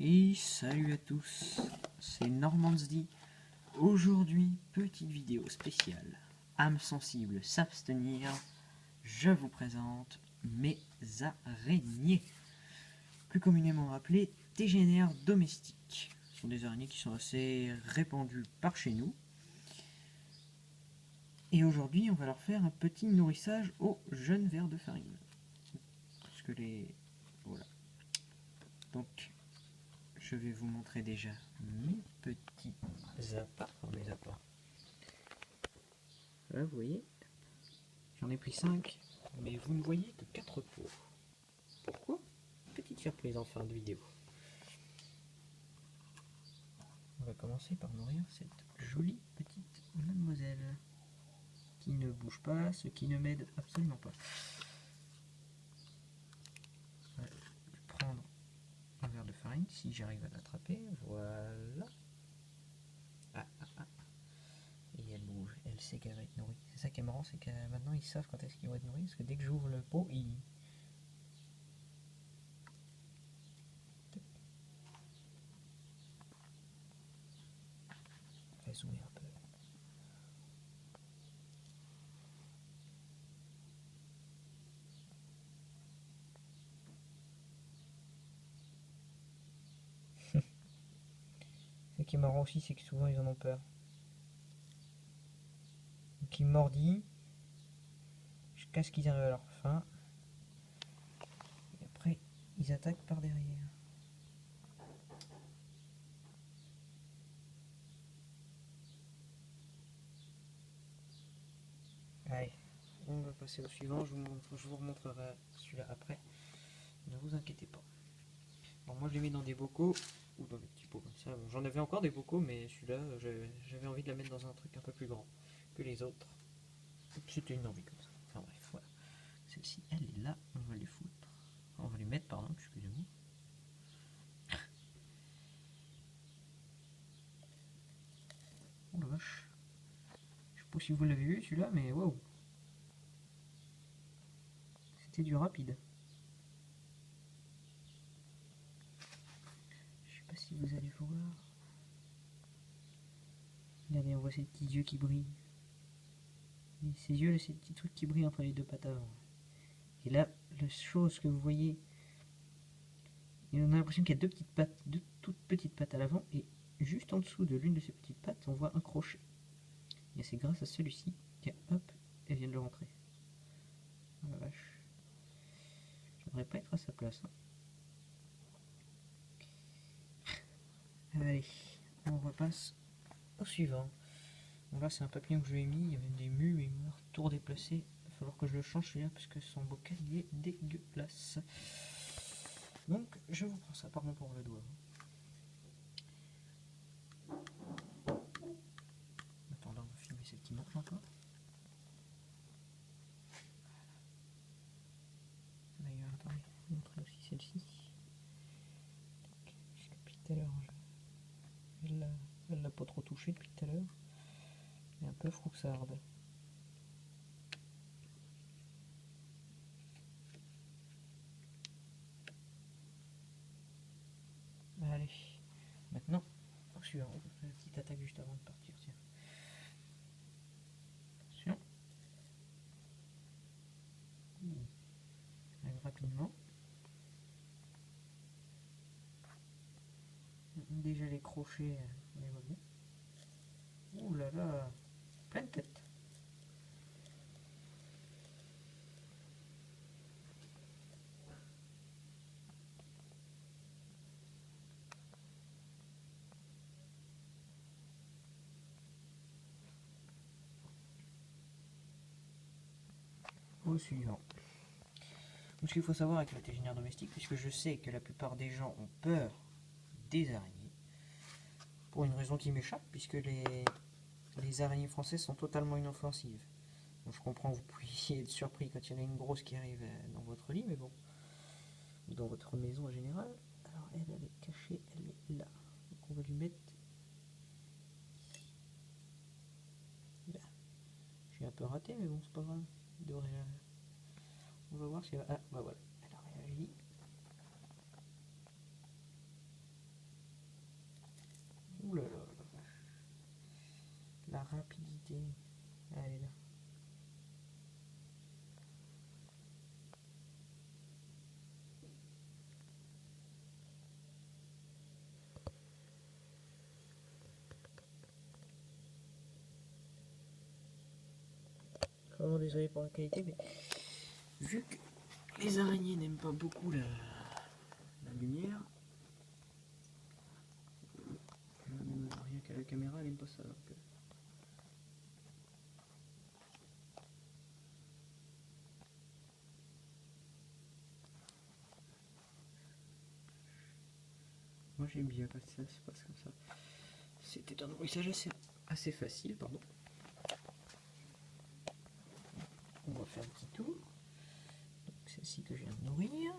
Et salut à tous, c'est Normandsdy. Aujourd'hui, petite vidéo spéciale. Âme sensible, s'abstenir. Je vous présente mes araignées, plus communément appelées tégénaires domestiques. Ce sont des araignées qui sont assez répandues par chez nous. Et aujourd'hui, on va leur faire un petit nourrissage au jeune ver de farine. Parce que voilà. Donc, je vais vous montrer déjà mes petits appâts. Enfin, mes appâts. Là, vous voyez, j'en ai pris 5, mais vous ne voyez que 4 pots. Pourquoi? Petite surprise en fin de vidéo. On va commencer par nourrir cette jolie petite mademoiselle qui ne bouge pas, ce qui ne m'aide absolument pas. Je vais prendre un verre de farine si j'arrive à l'attraper. Voilà. Et elle bouge, elle sait qu'elle va être nourrie. C'est ça qui est marrant, c'est que maintenant ils savent quand est-ce qu'ils vont être nourris, parce que dès que j'ouvre le pot, ils... On va zoomer un peu. Ce qui est marrant aussi, c'est que souvent ils en ont peur. Donc ils mordillent jusqu'à ce qu'ils arrivent à leur faim. Et après, ils attaquent par derrière. Allez, on va passer au suivant. Je vous remontrerai celui-là après. Ne vous inquiétez pas. Bon, moi je les mets dans des bocaux ou dans des petits pots comme ça. Bon, j'en avais encore des bocaux, mais celui-là, j'avais envie de la mettre dans un truc un peu plus grand que les autres. C'était une envie comme ça. Enfin bref, voilà. Celle-ci, elle est là. On va les foutre. On va les mettre, pardon, excusez-moi. Oh la vache. Je sais pas si vous l'avez vu celui-là, mais waouh. C'était du rapide. Je sais pas si vous allez voir. Regardez, on voit ces petits yeux qui brillent. Et ces yeux, là, ces petits trucs qui brillent entre les deux pattes avant. Et là, la chose que vous voyez, on a l'impression qu'il y a deux petites pattes, deux toutes petites pattes à l'avant, et juste en dessous de l'une de ces petites pattes, on voit un crochet. Et c'est grâce à celui-ci que, hop, elle vient de le rentrer. Oh la vache. J'aimerais pas être à sa place. Hein. Allez, on repasse au suivant. Bon là c'est un papillon que je lui ai mis, il y a même des mues, mais il m'a tout redéplacé. Il va falloir que je le change celui-là parce que son bocal il est dégueulasse. Donc je vous prends ça, pardon pour le doigt. Attendez, on va filmer celle qui mange encore. D'ailleurs, attendez, je vais montrer aussi celle-ci. Depuis tout à l'heure, elle l'a pas trop touché depuis tout à l'heure. Elle est un peu froussarde. Allez, maintenant, au suivant. Une petite attaque juste avant de partir, tiens. Attention. Arrive rapidement. Déjà les crochets, on les voit bien. Ouh là là, pleine tête. Au suivant. Ce qu'il faut savoir avec le tégénaire domestique, puisque je sais que la plupart des gens ont peur des araignées, pour une raison qui m'échappe, puisque les araignées françaises sont totalement inoffensives. Donc je comprends que vous puissiez être surpris quand il y en a une grosse qui arrive dans votre lit, mais bon, ou dans votre maison en général. Alors elle est cachée, elle est là. Donc on va lui mettre ici. Là. J'ai un peu raté, mais bon, c'est pas grave. On va voir si elle... Ah, bah voilà, elle a réagi. rapidité. Allez là. Vraiment désolé pour la qualité, mais vu que les araignées n'aiment pas beaucoup la lumière, rien qu'à la caméra, elle n'aime pas ça. Donc, moi j'aime bien quand ça se passe comme ça. C'était un nourrissage assez facile, pardon. On va faire un petit tour. Donc celle-ci que je viens de nourrir.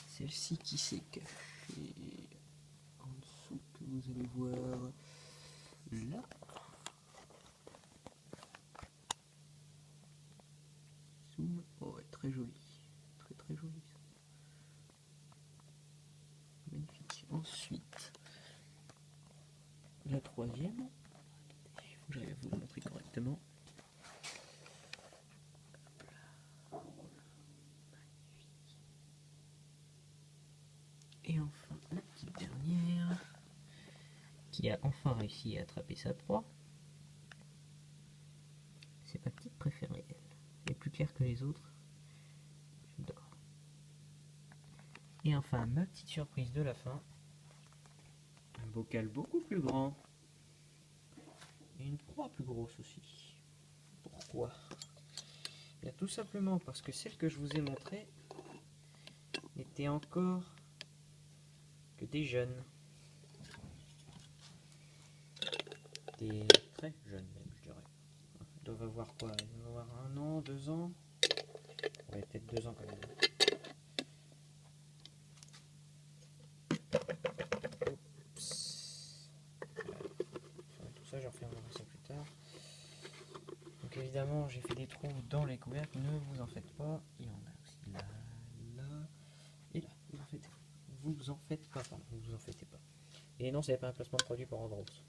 Celle-ci qui s'est cachée en dessous, que vous allez voir là. Zoom. Oh, ouais, très joli. Très joli ça. Magnifique. Ensuite, la troisième. Il faut que j'arrive à vous le montrer correctement. Et enfin, la petite dernière, qui a enfin réussi à attraper sa proie. C'est ma petite préférée, elle. Elle est plus claire que les autres. J'adore. Et enfin, ma petite surprise de la fin. Un bocal beaucoup plus grand. Et une proie plus grosse aussi. Pourquoi? Bien, tout simplement parce que celle que je vous ai montrée n'était encore que des jeunes. Des très jeunes même, je dirais. Ils doivent avoir quoi? Ils doivent avoir 1 an, 2 ans. Ouais, peut-être 2 ans quand même. Oups. Voilà. Tout ça, je refermerai ça plus tard. Donc évidemment, j'ai fait des trous dans les couvercles. Ne vous en faites pas. Il y en a aussi là, là et là. Vous en faites pas, pardon. Vous en faites pas. Et non, c'est pas un placement de produit pour rendre rose.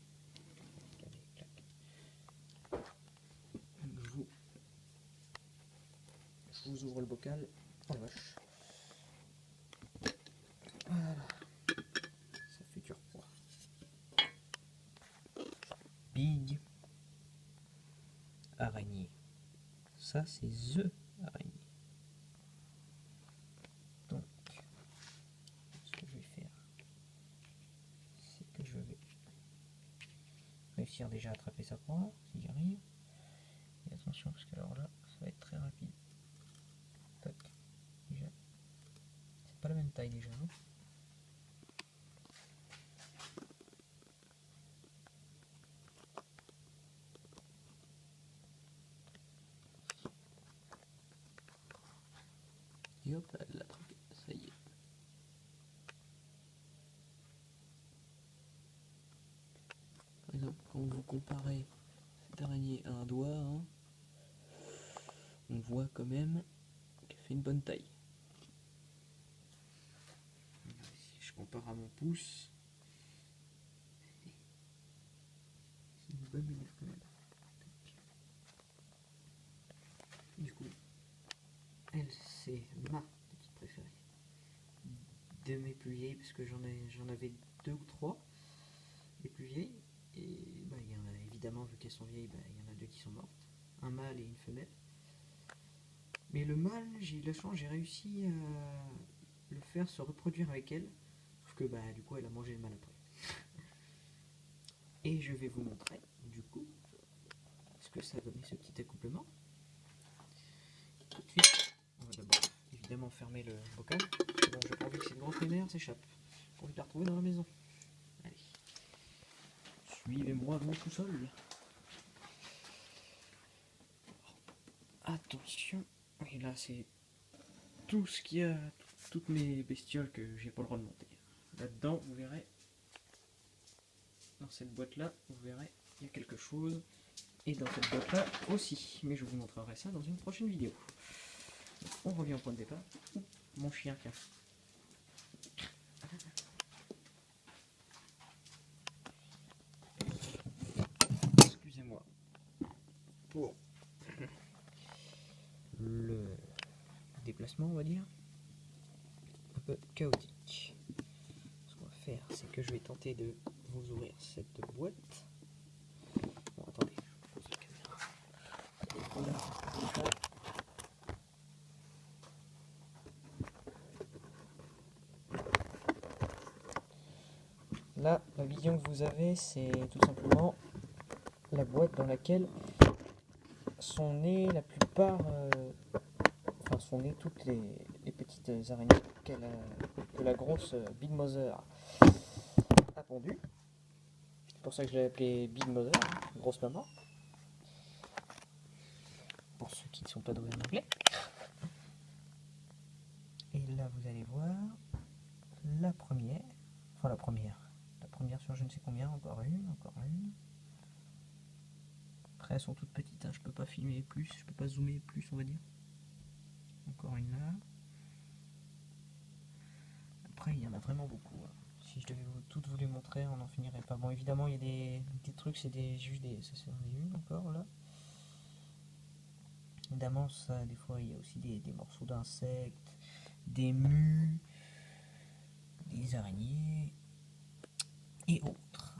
Je vous ouvre le bocal. Oh la vache. Voilà. Sa future proie. Big araignée. Ça, c'est The araignée. Donc, ce que je vais faire, c'est que je vais réussir déjà à attraper sa proie, si j'y arrive. Et attention, parce que alors là, ça va être très rapide. Tac. Déjà. C'est pas la même taille déjà, hein. Et hop, elle l'a attrapé. Ça y est. Par exemple, quand vous comparez cette araignée à un doigt, hein, on voit quand même qu'elle fait une bonne taille. Si je compare à mon pouce, c'est une bonne manière quand même. Du coup, elle, c'est ma petite préférée de mes plus vieilles, parce que j'en avais 2 ou 3 les plus vieilles, et bah, il y en a évidemment, vu qu'elles sont vieilles, bah, il y en a 2 qui sont mortes, un mâle et une femelle. Mais le mâle, j'ai eu de la chance, j'ai réussi à le faire se reproduire avec elle, sauf que bah, du coup elle a mangé le mâle après. Et je vais vous montrer du coup ce que ça a donné, ce petit accouplement. Tout de suite, on va d'abord évidemment fermer le bocal. Bon, j'ai pas envie que cette grosse lumière s'échappe. J'ai envie de la retrouver dans la maison. Allez, suivez-moi mon sous-sol. Attention, et là c'est tout ce qu'il y a, toutes mes bestioles que j'ai pas le droit de monter. Là-dedans, vous verrez, dans cette boîte-là, vous verrez, il y a quelque chose. Et dans cette boîte-là aussi. Mais je vous montrerai ça dans une prochaine vidéo. Donc, on revient au point de départ. Ouh, mon chien, tiens. Excusez-moi. emplacement, on va dire, un peu chaotique. Ce qu'on va faire, c'est que je vais tenter de vous ouvrir cette boîte. Bon, attendez, je pose la caméra. Voilà. Là, la vision que vous avez, c'est tout simplement la boîte dans laquelle sont nées la plupart, enfin sont nées toutes les petites araignées que la grosse Big Mother a pondues. C'est pour ça que je l'ai appelée Big Mother, grosse maman. Pour ceux qui ne sont pas doués en anglais. Et là, vous allez voir la première, enfin la première sur je ne sais combien, encore une. Après, elles sont toutes petites, hein, je peux pas filmer plus, je peux pas zoomer plus, on va dire. Encore une là. Après, il y en a vraiment beaucoup. Hein. Si je devais toutes vous les montrer, on n'en finirait pas. Bon, évidemment, il y a des trucs, c'est juste des. Ça, c'est une encore là. Évidemment, ça, des fois, il y a aussi des morceaux d'insectes, des mus, des araignées et autres.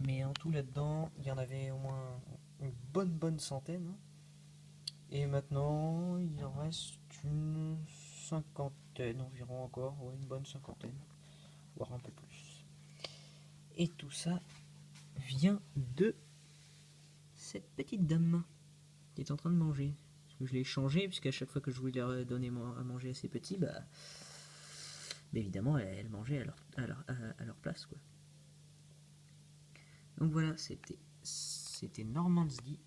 Mais en tout là-dedans, il y en avait au moins une bonne centaine. Et maintenant, il en reste une cinquantaine environ encore. Ouais, une bonne cinquantaine, voire un peu plus. Et tout ça vient de cette petite dame qui est en train de manger. Parce que je l'ai changé, puisqu'à chaque fois que je voulais leur donner à manger à ces petits, bah évidemment, elle mangeait à leur place, quoi. Donc voilà, c'était Normandsky.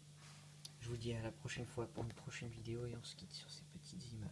Je vous dis à la prochaine fois pour une prochaine vidéo et on se quitte sur ces petites images.